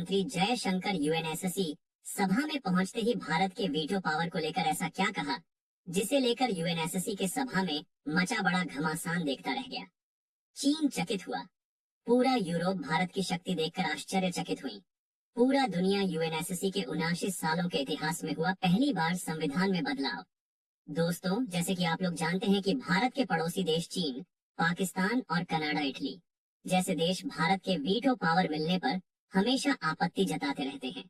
मंत्री जयशंकर यूएनएससी सभा में पहुंचते ही भारत के वीटो पावर को लेकर ऐसा क्या कहा, जिसे लेकर यूएनएससी के सभा में मचा बड़ा घमासान देखता रह गया। चीन चकित हुआ। पूरा यूरोप भारत की शक्ति देखकर आश्चर्यचकित हुई। पूरा दुनिया यूएनएससी के 79 सालों के इतिहास में हुआ पहली बार संविधान में बदलाव। दोस्तों, जैसे कि आप लोग जानते हैं कि भारत के पड़ोसी देश चीन, पाकिस्तान और कनाडा, इटली जैसे देश भारत के वीटो पावर मिलने पर हमेशा आपत्ति जताते रहते हैं।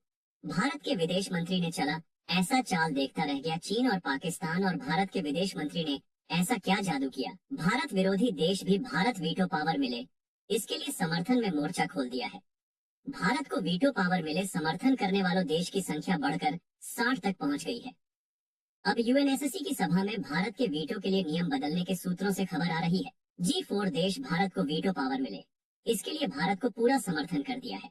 भारत के विदेश मंत्री ने चला ऐसा चाल देखता रह गया। चीन और पाकिस्तान और भारत के विदेश मंत्री ने ऐसा क्या जादू किया, भारत विरोधी देश भी भारत वीटो पावर मिले इसके लिए समर्थन में मोर्चा खोल दिया है। भारत को वीटो पावर मिले समर्थन करने वालों देश की संख्या बढ़कर 60 तक पहुंच गई है। अब यूएनएससी की सभा में भारत के वीटो के लिए नियम बदलने के सूत्रों से खबर आ रही है। G4 देश भारत को वीटो पावर मिले इसके लिए भारत को पूरा समर्थन कर दिया है।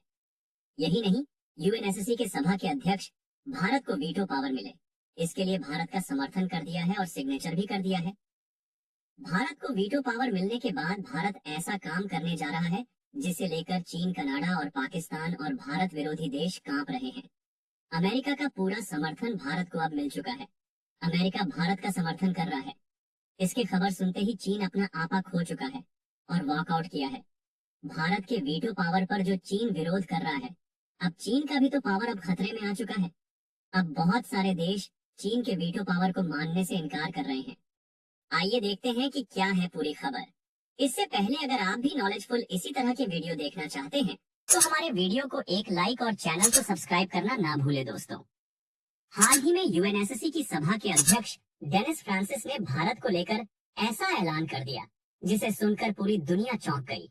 यही नहीं, यूएनएससी के सभा के अध्यक्ष भारत को वीटो पावर मिले इसके लिए भारत का समर्थन कर दिया है और सिग्नेचर भी कर दिया है। भारत को वीटो पावर मिलने के बाद भारत ऐसा काम करने जा रहा है जिसे लेकर चीन, कनाडा और पाकिस्तान और भारत विरोधी देश कांप रहे हैं। अमेरिका का पूरा समर्थन भारत को अब मिल चुका है। अमेरिका भारत का समर्थन कर रहा है। इसकी खबर सुनते ही चीन अपना आपा खो चुका है और वॉकआउट किया है। भारत के वीटो पावर पर जो चीन विरोध कर रहा है, अब चीन का भी तो पावर अब खतरे में आ चुका है। अब बहुत सारे देश चीन के वीटो पावर को मानने से इनकार कर रहे हैं। आइए देखते हैं कि क्या है पूरी खबर। इससे पहले अगर आप भी नॉलेजफुल इसी तरह के वीडियो देखना चाहते हैं तो हमारे वीडियो को एक लाइक और चैनल को सब्सक्राइब करना ना भूले। दोस्तों, हाल ही में यूएनएससी की सभा के अध्यक्ष डेनिस फ्रांसिस ने भारत को लेकर ऐसा ऐलान कर दिया जिसे सुनकर पूरी दुनिया चौंक गई।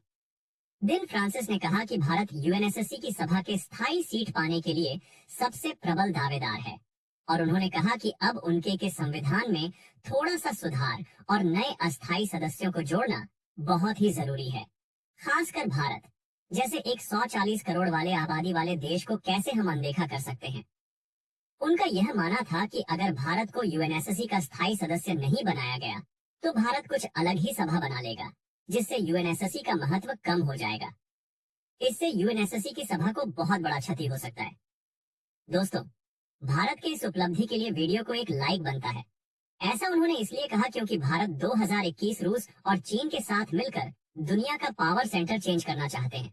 दिन फ्रांसिस ने कहा कि भारत यूएनएससी की सभा के स्थायी सीट पाने के लिए सबसे प्रबल दावेदार है और उन्होंने कहा कि अब उनके के संविधान में थोड़ा सा सुधार और नए अस्थायी सदस्यों को जोड़ना बहुत ही जरूरी है। खासकर भारत जैसे एक 140 करोड़ वाले आबादी वाले देश को कैसे हम अनदेखा कर सकते हैं। उनका यह मानना था कि अगर भारत को यूएनएससी का स्थायी सदस्य नहीं बनाया गया तो भारत कुछ अलग ही सभा बना लेगा जिससे यूएनएससी का महत्व कम हो जाएगा। इससे यूएनएससी की सभा को बहुत बड़ा क्षति हो सकता है। दोस्तों, भारत के इस उपलब्धि के लिए वीडियो को एक लाइक बनता है। ऐसा उन्होंने इसलिए कहा क्योंकि भारत 2021 रूस और चीन के साथ मिलकर दुनिया का पावर सेंटर चेंज करना चाहते हैं।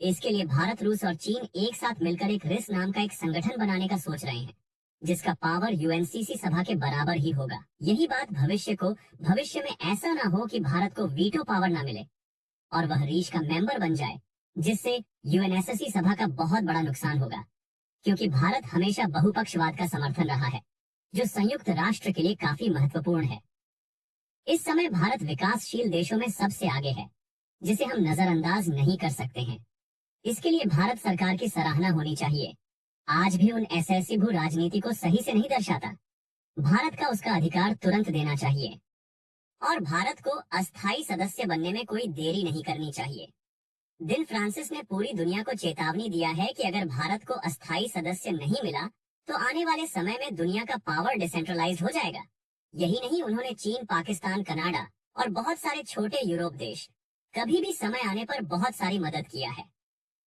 इसके लिए भारत, रूस और चीन एक साथ मिलकर एक रिस नाम का एक संगठन बनाने का सोच रहे हैं जिसका पावर यूएनसीसी सभा के बराबर ही होगा। यही बात भविष्य में ऐसा ना हो कि भारत को वीटो पावर ना मिले और वह रीच का मेंबर बन जाए, जिससे यूएनएससी सभा का बहुत बड़ा नुकसान होगा क्योंकि भारत हमेशा बहुपक्षवाद का समर्थन रहा है जो संयुक्त राष्ट्र के लिए काफी महत्वपूर्ण है। इस समय भारत विकासशील देशों में सबसे आगे है जिसे हम नजरअंदाज नहीं कर सकते हैं। इसके लिए भारत सरकार की सराहना होनी चाहिए। आज भी उन ऐसी भू राजनीति को सही से नहीं दर्शाता। भारत का उसका अधिकार तुरंत देना चाहिए और भारत को अस्थायी सदस्य बनने में कोई देरी नहीं करनी चाहिए। दिन फ्रांसिस ने पूरी दुनिया को चेतावनी दिया है कि अगर भारत को अस्थायी सदस्य नहीं मिला तो आने वाले समय में दुनिया का पावर डिसेंट्रलाइज हो जाएगा। यही नहीं, उन्होंने चीन, पाकिस्तान, कनाडा और बहुत सारे छोटे यूरोप देश कभी भी समय आने पर बहुत सारी मदद किया है।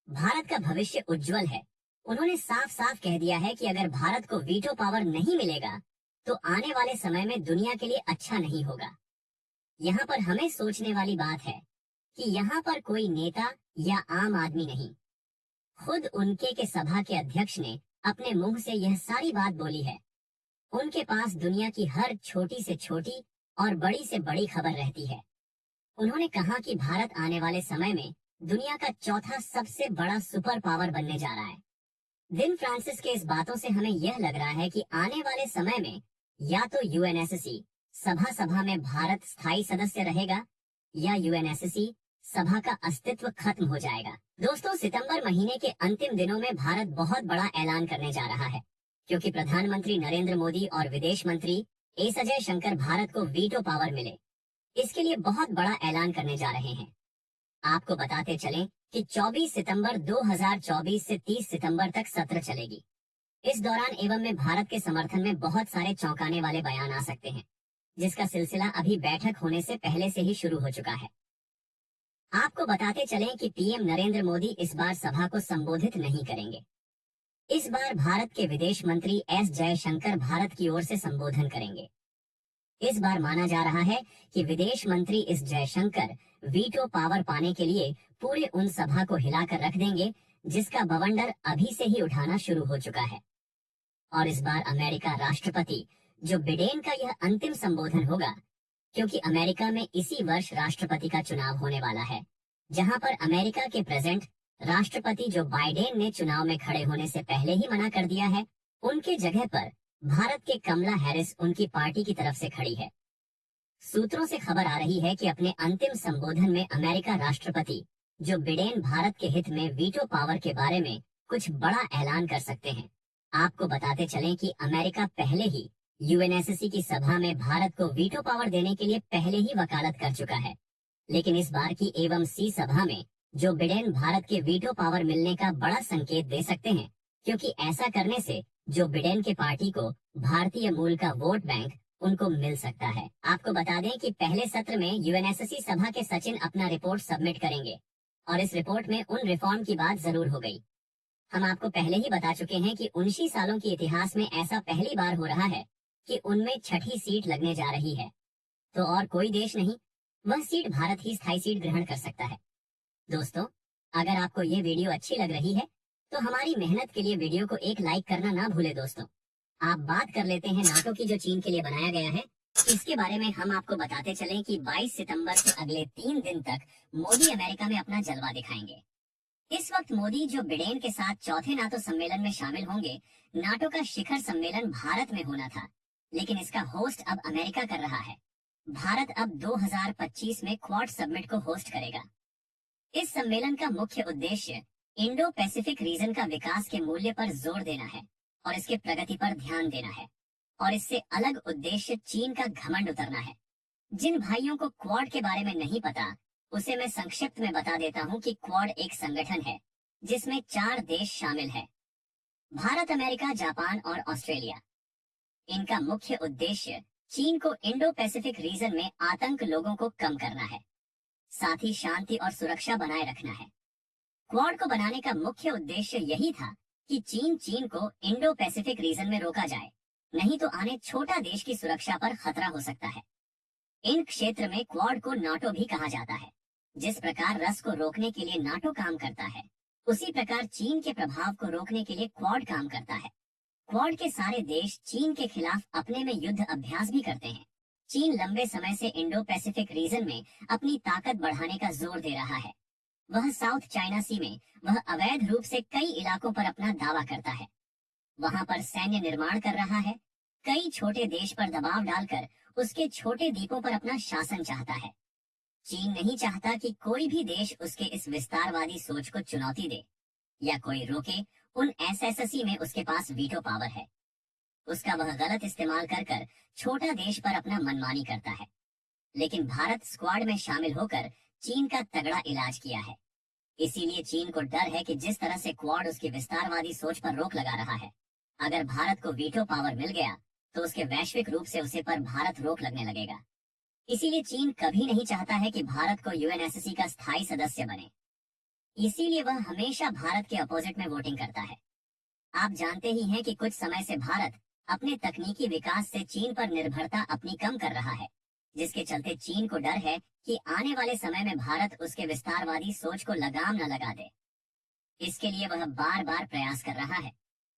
भारत का भविष्य उज्जवल है। उन्होंने साफ साफ कह दिया है कि अगर भारत को वीटो पावर नहीं मिलेगा तो आने वाले समय में दुनिया के लिए अच्छा नहीं होगा। यहाँ पर हमें सोचने वाली बात है कि यहाँ पर कोई नेता या आम आदमी नहीं, खुद उनके के सभा के अध्यक्ष ने अपने मुंह से यह सारी बात बोली है। उनके पास दुनिया की हर छोटी से छोटी और बड़ी से बड़ी खबर रहती है। उन्होंने कहा कि भारत आने वाले समय में दुनिया का चौथा सबसे बड़ा सुपर पावर बनने जा रहा है। दिन फ्रांसिस के इस बातों से हमें यह लग रहा है कि आने वाले समय में या तो यूएनएससी सभा में भारत स्थायी सदस्य रहेगा या यूएनएससी सभा का अस्तित्व खत्म हो जाएगा। दोस्तों, सितंबर महीने के अंतिम दिनों में भारत बहुत बड़ा ऐलान करने जा रहा है क्योंकि प्रधानमंत्री नरेंद्र मोदी और विदेश मंत्री एस जयशंकर भारत को वीटो पावर मिले इसके लिए बहुत बड़ा ऐलान करने जा रहे हैं। आपको बताते चलें कि 24 सितंबर 2024 से 30 सितंबर तक सत्र चलेगी। इस दौरान एवं में भारत के समर्थन में बहुत सारे चौंकाने वाले बयान आ सकते हैं जिसका सिलसिला अभी बैठक होने से पहले से ही शुरू हो चुका है। आपको बताते चलें कि पीएम नरेंद्र मोदी इस बार सभा को संबोधित नहीं करेंगे। इस बार भारत के विदेश मंत्री एस जयशंकर भारत की ओर से संबोधन करेंगे। इस बार माना जा रहा है कि विदेश मंत्री एस जयशंकर वीटो पावर पाने के लिए पूरे उन सभा को हिलाकर रख देंगे जिसका बवंडर अभी से ही उठाना शुरू हो चुका है। और इस बार अमेरिका राष्ट्रपति जो बिडेन का यह अंतिम संबोधन होगा, क्योंकि अमेरिका में इसी वर्ष राष्ट्रपति का चुनाव होने वाला है, जहां पर अमेरिका के प्रेजेंट राष्ट्रपति जो बाइडेन ने चुनाव में खड़े होने से पहले ही मना कर दिया है, उनके जगह पर भारत के कमला हैरिस उनकी पार्टी की तरफ से खड़ी है। सूत्रों से खबर आ रही है कि अपने अंतिम संबोधन में अमेरिका राष्ट्रपति जो बिडेन भारत के हित में वीटो पावर के बारे में कुछ बड़ा ऐलान कर सकते हैं। आपको बताते चलें कि अमेरिका पहले ही यूएनएससी की सभा में भारत को वीटो पावर देने के लिए पहले ही वकालत कर चुका है, लेकिन इस बार की एवं सी सभा में जो बिडेन भारत के वीटो पावर मिलने का बड़ा संकेत दे सकते हैं, क्योंकि ऐसा करने से जो बिडेन के पार्टी को भारतीय मूल का वोट बैंक उनको मिल सकता है। आपको बता दें कि पहले सत्र में यूएनएससी सभा के सचिन अपना रिपोर्ट सबमिट करेंगे और इस रिपोर्ट में उन रिफॉर्म की बात जरूर हो गई। हम आपको पहले ही बता चुके हैं कि 19 सालों के इतिहास में ऐसा पहली बार हो रहा है कि उनमें 6ठी सीट लगने जा रही है, तो और कोई देश नहीं, वह सीट भारत ही स्थायी सीट ग्रहण कर सकता है। दोस्तों, अगर आपको ये वीडियो अच्छी लग रही है तो हमारी मेहनत के लिए वीडियो को एक लाइक करना ना भूले। दोस्तों, आप बात कर लेते हैं नाटो की जो चीन के लिए बनाया गया है। इसके बारे में हम आपको बताते चलें कि 22 सितंबर से अगले 3 दिन तक मोदी अमेरिका में अपना जलवा दिखाएंगे। इस वक्त मोदी जो बिडेन के साथ चौथे नाटो सम्मेलन में शामिल होंगे। नाटो का शिखर सम्मेलन भारत में होना था, लेकिन इसका होस्ट अब अमेरिका कर रहा है। भारत अब 2025 में क्वाड समिट को होस्ट करेगा। इस सम्मेलन का मुख्य उद्देश्य इंडो पैसिफिक रीजन का विकास के मूल्य पर जोर देना है और इसके प्रगति पर ध्यान देना है, और इससे अलग उद्देश्य चीन का घमंड उतरना है। जिन भाइयों को क्वाड के बारे में नहीं पता, उसे मैं संक्षिप्त में बता देता हूं कि क्वाड एक संगठन है जिसमें 4 देश शामिल है: भारत, अमेरिका, जापान और ऑस्ट्रेलिया। इनका मुख्य उद्देश्य चीन को इंडो पैसिफिक रीजन में आतंक लोगों को कम करना है, साथ ही शांति और सुरक्षा बनाए रखना है। क्वाड को बनाने का मुख्य उद्देश्य यही था कि चीन को इंडो पैसिफिक रीजन में रोका जाए, नहीं तो आने छोटा देश की सुरक्षा पर खतरा हो सकता है। इन क्षेत्र में क्वाड को नाटो भी कहा जाता है। जिस प्रकार रस को रोकने के लिए नाटो काम करता है, उसी प्रकार चीन के प्रभाव को रोकने के लिए क्वाड काम करता है। क्वाड के सारे देश चीन के खिलाफ अपने में युद्ध अभ्यास भी करते हैं। चीन लंबे समय से इंडो पैसिफिक रीजन में अपनी ताकत बढ़ाने का जोर दे रहा है। वह साउथ चाइना सी में वह अवैध रूप से कई इलाकों पर अपना दावा करता है। वहां पर सैन्य निर्माण कर रहा है। कई छोटे देश पर दबाव डालकर उसके छोटे द्वीपों पर अपना शासन चाहता है। चीन नहीं चाहता कि कोई भी देश उसके इस विस्तारवादी सोच को चुनौती दे या कोई रोके। उन एसएससी में उसके पास वीटो पावर है, उसका वह गलत इस्तेमाल कर कर छोटा देश पर अपना मनमानी करता है। लेकिन भारत स्क्वाड में शामिल होकर चीन का तगड़ा इलाज किया है। इसीलिए चीन को डर है कि जिस तरह से क्वाड उसकी विस्तारवादी सोच पर रोक लगा रहा है, अगर भारत को वीटो पावर मिल गया तो उसके वैश्विक रूप से उसे पर भारत रोक लगने लगेगा। इसीलिए चीन कभी नहीं चाहता है कि भारत को यूएनएससी का स्थायी सदस्य बने। इसीलिए वह हमेशा भारत के अपोजिट में वोटिंग करता है। आप जानते ही हैं कि कुछ समय से भारत अपने तकनीकी विकास से चीन पर निर्भरता अपनी कम कर रहा है, जिसके चलते चीन को डर है कि आने वाले समय में भारत उसके विस्तारवादी सोच को लगाम न लगा दे। इसके लिए वह बार बार प्रयास कर रहा है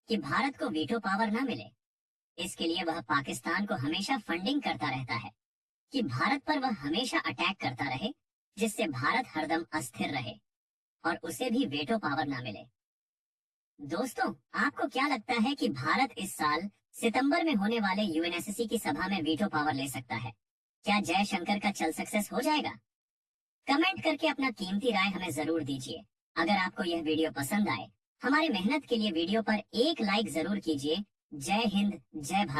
कि भारत को वीटो पावर न मिले। इसके लिए वह पाकिस्तान को हमेशा फंडिंग करता रहता है कि भारत पर वह हमेशा अटैक करता रहे, जिससे भारत हरदम अस्थिर रहे और उसे भी वीटो पावर न मिले। दोस्तों, आपको क्या लगता है कि भारत इस साल सितंबर में होने वाले यूएनएससी की सभा में वीटो पावर ले सकता है? क्या जयशंकर का चल सक्सेस हो जाएगा? कमेंट करके अपना कीमती राय हमें जरूर दीजिए। अगर आपको यह वीडियो पसंद आए, हमारी मेहनत के लिए वीडियो पर एक लाइक जरूर कीजिए। जय हिंद, जय भारत।